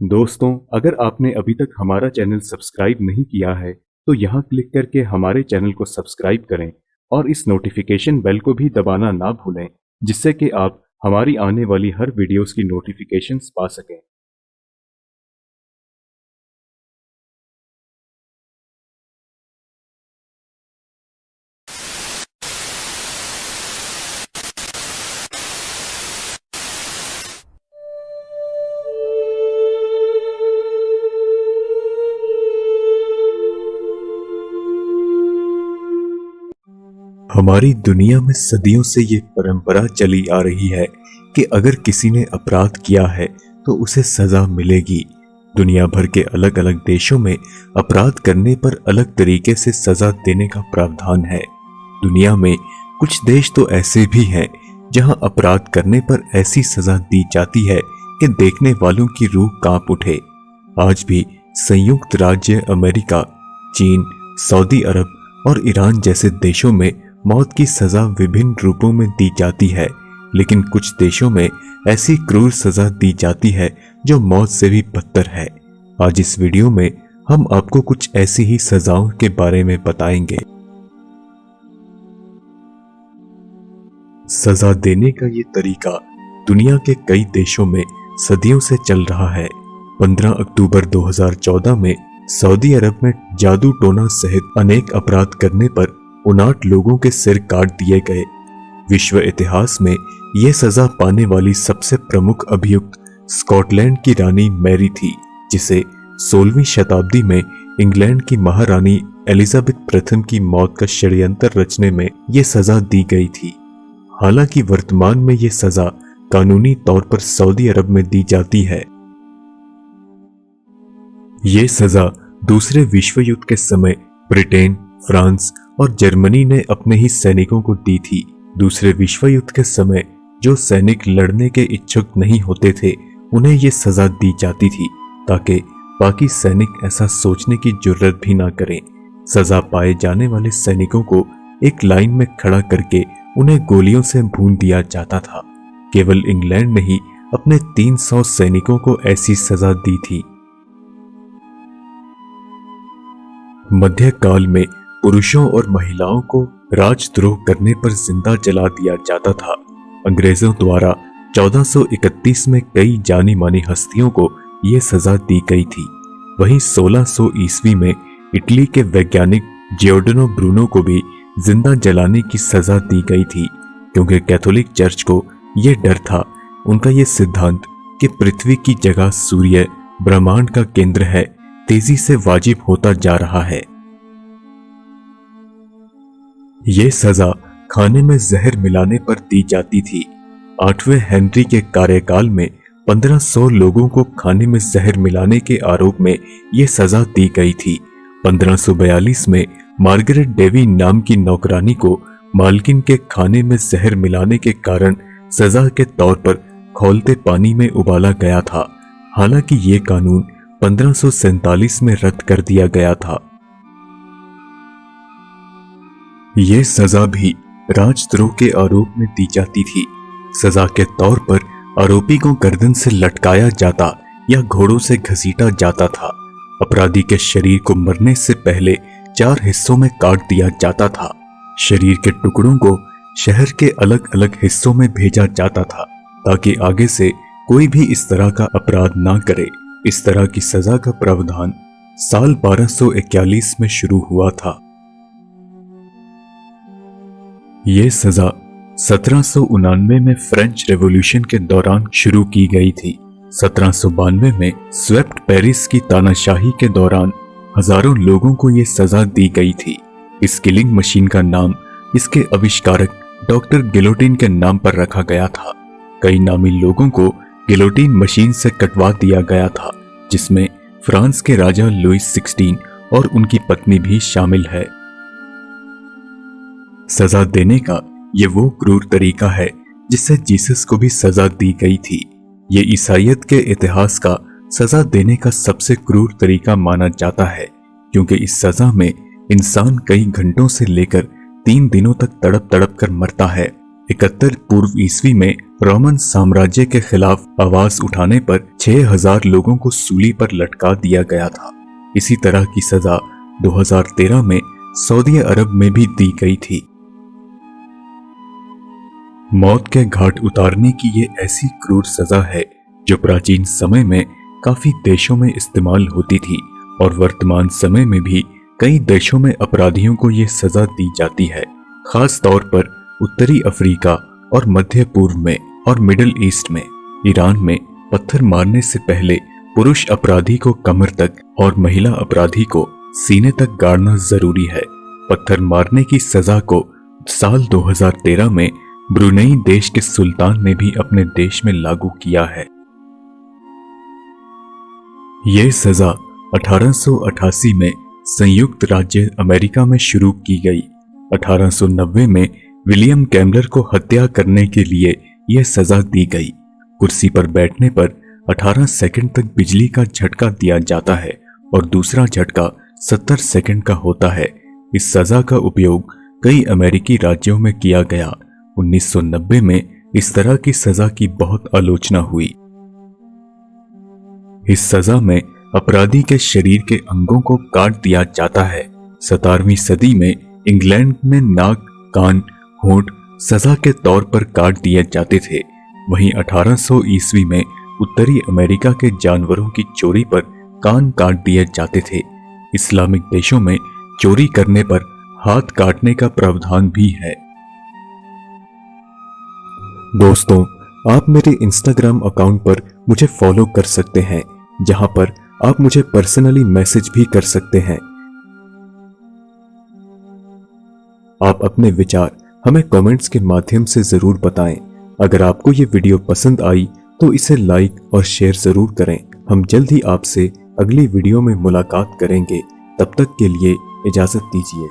दोस्तों, अगर आपने अभी तक हमारा चैनल सब्सक्राइब नहीं किया है तो यहाँ क्लिक करके हमारे चैनल को सब्सक्राइब करें और इस नोटिफिकेशन बेल को भी दबाना ना भूलें, जिससे कि आप हमारी आने वाली हर वीडियोस की नोटिफिकेशंस पा सकें। हमारी दुनिया में सदियों से ये परंपरा चली आ रही है कि अगर किसी ने अपराध किया है तो उसे सजा मिलेगी। दुनिया भर के अलग अलग देशों में अपराध करने पर अलग तरीके से सजा देने का प्रावधान है। दुनिया में कुछ देश तो ऐसे भी हैं जहां अपराध करने पर ऐसी सजा दी जाती है कि देखने वालों की रूह कांप उठे। आज भी संयुक्त राज्य अमेरिका, चीन, सऊदी अरब और ईरान जैसे देशों में मौत की सजा विभिन्न रूपों में दी जाती है, लेकिन कुछ देशों में ऐसी क्रूर सजा दी जाती है जो मौत से भी बदतर है। आज इस वीडियो में हम आपको कुछ ऐसी ही सजाओं के बारे में बताएंगे। सजा देने का ये तरीका दुनिया के कई देशों में सदियों से चल रहा है। 15 अक्टूबर 2014 में सऊदी अरब में जादू टोना सहित अनेक अपराध करने पर 59 लोगों के सिर काट दिए गए। विश्व इतिहास में यह सजा पाने वाली सबसे प्रमुख अभियुक्त स्कॉटलैंड की रानी मैरी थी, जिसे 16वीं शताब्दी में इंग्लैंड की महारानी एलिजाबेथ प्रथम की मौत का षड्यंत्र रचने में यह सजा दी गई थी। हालांकि वर्तमान में यह सजा कानूनी तौर पर सऊदी अरब में दी जाती है। यह सजा दूसरे विश्व युद्ध के समय ब्रिटेन, फ्रांस और जर्मनी ने अपने ही सैनिकों को दी थी। दूसरे विश्व युद्ध के समय जो सैनिक लड़ने के इच्छुक नहीं होते थे उन्हें यह सजा दी जाती थी, ताकि बाकी सैनिक ऐसा सोचने की जुर्रत भी ना करें। सजा पाए जाने वाले सैनिकों को एक लाइन में खड़ा करके उन्हें गोलियों से भून दिया जाता था। केवल इंग्लैंड ने ही अपने 300 सैनिकों को ऐसी सजा दी थी। मध्यकाल में पुरुषों और महिलाओं को राजद्रोह करने पर जिंदा जला दिया जाता था। अंग्रेजों द्वारा 1431 में कई जानी मानी हस्तियों को यह सजा दी गई थी। वहीं 1600 ईस्वी में इटली के वैज्ञानिक जियोर्डानो ब्रूनो को भी जिंदा जलाने की सजा दी गई थी, क्योंकि कैथोलिक चर्च को यह डर था, उनका यह सिद्धांत कि पृथ्वी की जगह सूर्य ब्रह्मांड का केंद्र है, तेजी से वाजिब होता जा रहा है। यह सजा खाने में जहर मिलाने पर दी जाती थी। 8वें हेनरी के कार्यकाल में 1500 लोगों को खाने में जहर मिलाने के आरोप में यह सजा दी गई थी। 1542 में मार्गरेट डेवी नाम की नौकरानी को मालकिन के खाने में जहर मिलाने के कारण सजा के तौर पर खौलते पानी में उबाला गया था। हालांकि यह कानून 1547 में रद्द कर दिया गया था। यह सजा भी राजद्रोह के आरोप में दी जाती थी। सजा के तौर पर आरोपी को गर्दन से लटकाया जाता या घोड़ों से घसीटा जाता था। अपराधी के शरीर को मरने से पहले 4 हिस्सों में काट दिया जाता था। शरीर के टुकड़ों को शहर के अलग अलग हिस्सों में भेजा जाता था, ताकि आगे से कोई भी इस तरह का अपराध ना करे। इस तरह की सजा का प्रावधान साल 1241 में शुरू हुआ था। यह सजा 1799 में फ्रेंच रेवोल्यूशन के दौरान शुरू की गई थी। 1792 में स्वेप्ट पेरिस की तानाशाही के दौरान हजारों लोगों को यह सजा दी गई थी। इस किलिंग मशीन का नाम इसके आविष्कारक डॉक्टर गिलोटिन के नाम पर रखा गया था। कई नामी लोगों को गिलोटिन मशीन से कटवा दिया गया था, जिसमें फ्रांस के राजा लुइस 16 और उनकी पत्नी भी शामिल है। सजा देने का ये वो क्रूर तरीका है जिससे जीसस को भी सजा दी गई थी। ये ईसाइयत के इतिहास का सजा देने का सबसे क्रूर तरीका माना जाता है, क्योंकि इस सजा में इंसान कई घंटों से लेकर 3 दिनों तक तड़प तड़प कर मरता है। 71 पूर्व ईस्वी में रोमन साम्राज्य के खिलाफ आवाज उठाने पर 6000 लोगों को सूली पर लटका दिया गया था। इसी तरह की सजा 2013 में सऊदी अरब में भी दी गई थी। मौत के घाट उतारने की ये ऐसी क्रूर सजा है जो प्राचीन समय में काफी देशों में इस्तेमाल होती थी और वर्तमान समय में भी कई देशों में अपराधियों को ये सजा दी जाती है। खास तौर पर उत्तरी अफ्रीका और मध्य पूर्व में और मिडिल ईस्ट में। ईरान में पत्थर मारने से पहले पुरुष अपराधी को कमर तक और महिला अपराधी को सीने तक गाड़ना जरूरी है। पत्थर मारने की सजा को साल 2013 में ब्रुनेई देश के सुल्तान ने भी अपने देश में लागू किया है। यह सजा 1888 में संयुक्त राज्य अमेरिका में शुरू की गई। 1890 में विलियम कैम्बलर को हत्या करने के लिए यह सजा दी गई। कुर्सी पर बैठने पर 18 सेकंड तक बिजली का झटका दिया जाता है और दूसरा झटका 70 सेकंड का होता है। इस सजा का उपयोग कई अमेरिकी राज्यों में किया गया। 1990 में इस तरह की सजा की बहुत आलोचना हुई। इस सजा में अपराधी के शरीर के अंगों को काट दिया जाता है। 17वीं सदी में इंग्लैंड में नाक, कान, होंठ सजा के तौर पर काट दिए जाते थे। वहीं 1800 ईस्वी में उत्तरी अमेरिका के जानवरों की चोरी पर कान काट दिए जाते थे। इस्लामिक देशों में चोरी करने पर हाथ काटने का प्रावधान भी है। दोस्तों, आप मेरे इंस्टाग्राम अकाउंट पर मुझे फॉलो कर सकते हैं, जहां पर आप मुझे पर्सनली मैसेज भी कर सकते हैं। आप अपने विचार हमें कमेंट्स के माध्यम से जरूर बताएं। अगर आपको ये वीडियो पसंद आई तो इसे लाइक और शेयर जरूर करें। हम जल्द ही आपसे अगली वीडियो में मुलाकात करेंगे। तब तक के लिए इजाजत दीजिए।